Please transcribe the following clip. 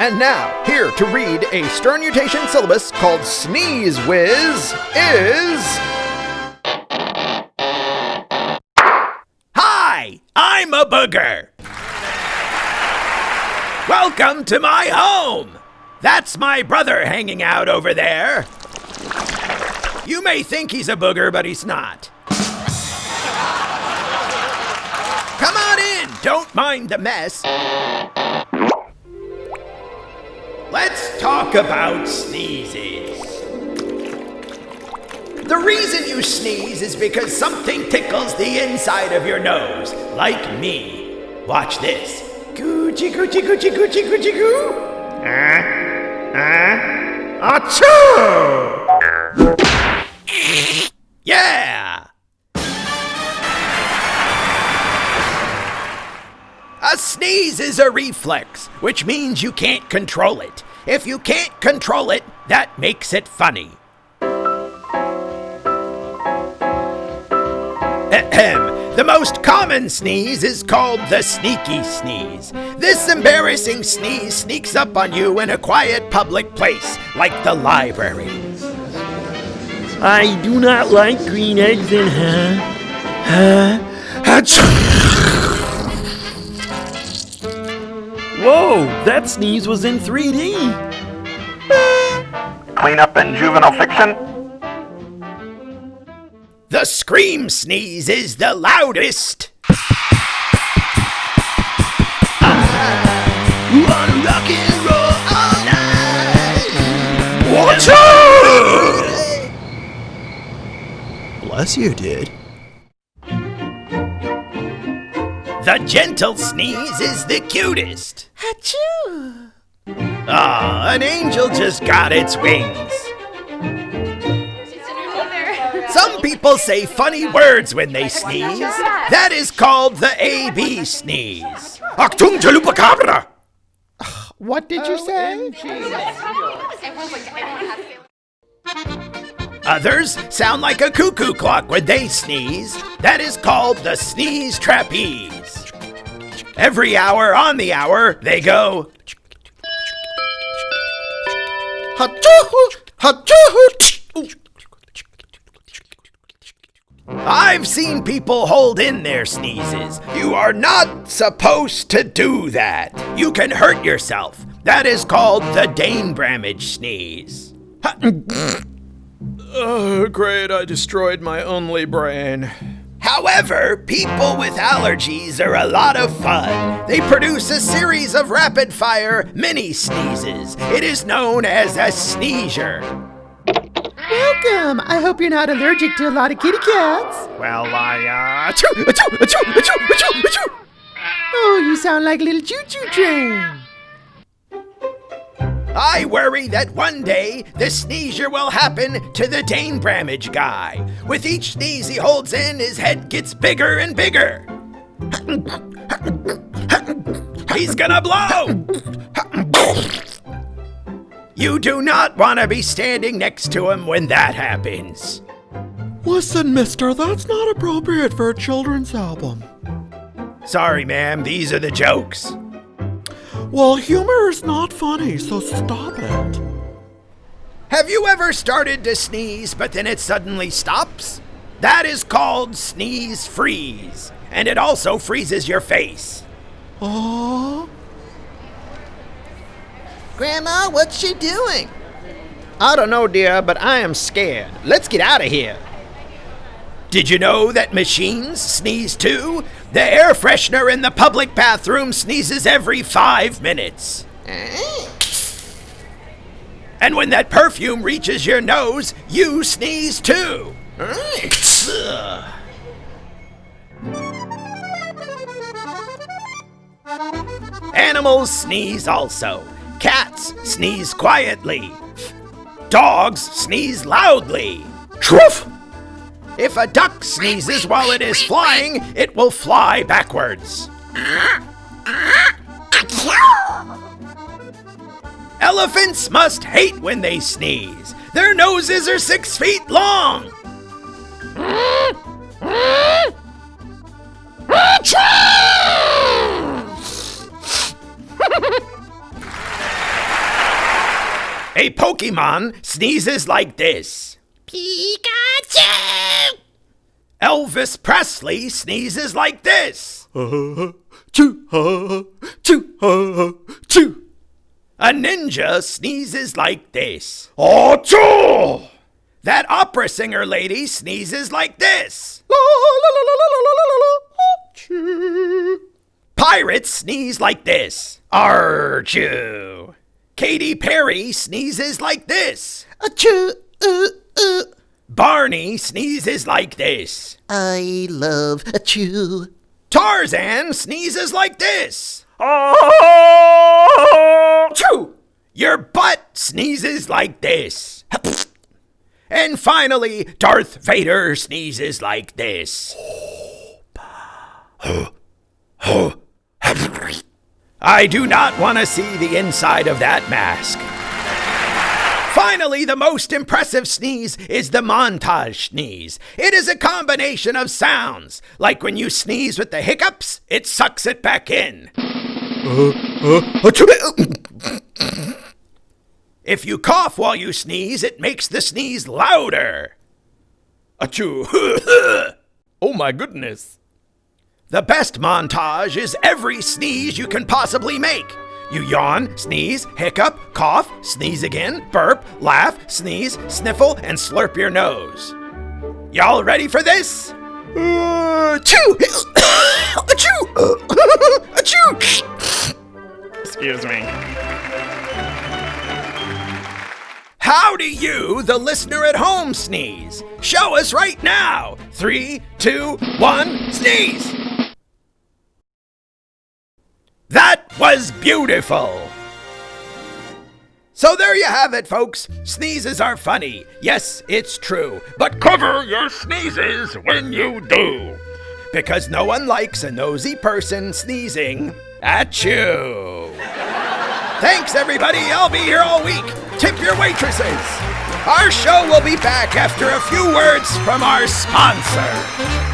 And now, here to read a stern mutation syllabus called Sneeze Whiz is... Hi, I'm a booger. Welcome to my home. That's my brother hanging out over there. You may think he's a booger, but he's not. Come on in, don't mind the mess. Let's talk about sneezes. The reason you sneeze is because something tickles the inside of your nose, like me. Watch this. Coochie, coochie, coochie, coochie, coochie, coo. Achoo! Yeah! A sneeze is a reflex, which means you can't control it. If you can't control it, that makes it funny. Ahem. The most common sneeze is called the sneaky sneeze. This embarrassing sneeze sneaks up on you in a quiet public place, like the library. I do not like green eggs in Whoa, that sneeze was in 3D. Cleanup in juvenile fiction. The scream sneeze is the loudest. We wanna rock and roll all night. Watch out! Bless you, dude. The gentle sneeze is the cutest. Achoo! Ah, an angel just got its wings. Some people say funny words when they sneeze. That is called the AB sneeze. Actung Jalupacabra! What did you say? Others sound like a cuckoo clock when they sneeze. That is called the sneeze trapeze. Every hour on the hour, they go... I've seen people hold in their sneezes. You are not supposed to do that. You can hurt yourself. That is called the Dane-Bramage sneeze. Oh, great, I destroyed my only brain. However, people with allergies are a lot of fun. They produce a series of rapid-fire mini sneezes. It is known as a sneezer. Welcome. I hope you're not allergic to a lot of kitty cats. Well, achoo, achoo, achoo, achoo, achoo, achoo. Oh, you sound like a little choo-choo train. I worry that one day the sneezer will happen to the Dane-Bramage guy. With each sneeze he holds in, his head gets bigger and bigger. He's gonna blow! You do not want to be standing next to him when that happens. Listen, mister, that's not appropriate for a children's album. Sorry, ma'am, these are the jokes. Well, humor is not funny, so stop it. Have you ever started to sneeze, but then it suddenly stops? That is called sneeze freeze, and it also freezes your face. Oh? Grandma, what's she doing? I don't know, dear, but I am scared. Let's get out of here. Did you know that machines sneeze too? The air freshener in the public bathroom sneezes every 5 minutes. And when that perfume reaches your nose, you sneeze too. Animals sneeze also. Cats sneeze quietly. Dogs sneeze loudly. Truff! If a duck sneezes while it is flying, it will fly backwards. Elephants must hate when they sneeze. Their noses are 6 feet long. A Pokemon sneezes like this. Pikachu! Elvis Presley sneezes like this. Choo, choo. A ninja sneezes like this. Achoo! That opera singer lady sneezes like this. Pirates sneeze like this. Archoo! Katy Perry sneezes like this. Achoo, Barney sneezes like this. I love achoo. Tarzan sneezes like this. Achoo! Your butt sneezes like this. And finally, Darth Vader sneezes like this. I do not want to see the inside of that mask. Finally, the most impressive sneeze is the montage sneeze. It is a combination of sounds. Like when you sneeze with the hiccups, it sucks it back in. If you cough while you sneeze, it makes the sneeze louder. Achoo! Oh my goodness. The best montage is every sneeze you can possibly make. You yawn, sneeze, hiccup, cough, sneeze again, burp, laugh, sneeze, sniffle, and slurp your nose. Y'all ready for this? Achoo! Achoo! Achoo! Excuse me. How do you, the listener at home, sneeze? Show us right now. 3, 2, 1, sneeze! That was beautiful! So there you have it, folks. Sneezes are funny. Yes, it's true. But cover your sneezes when you do. Because no one likes a nosy person sneezing at you. Thanks, everybody. I'll be here all week. Tip your waitresses. Our show will be back after a few words from our sponsor.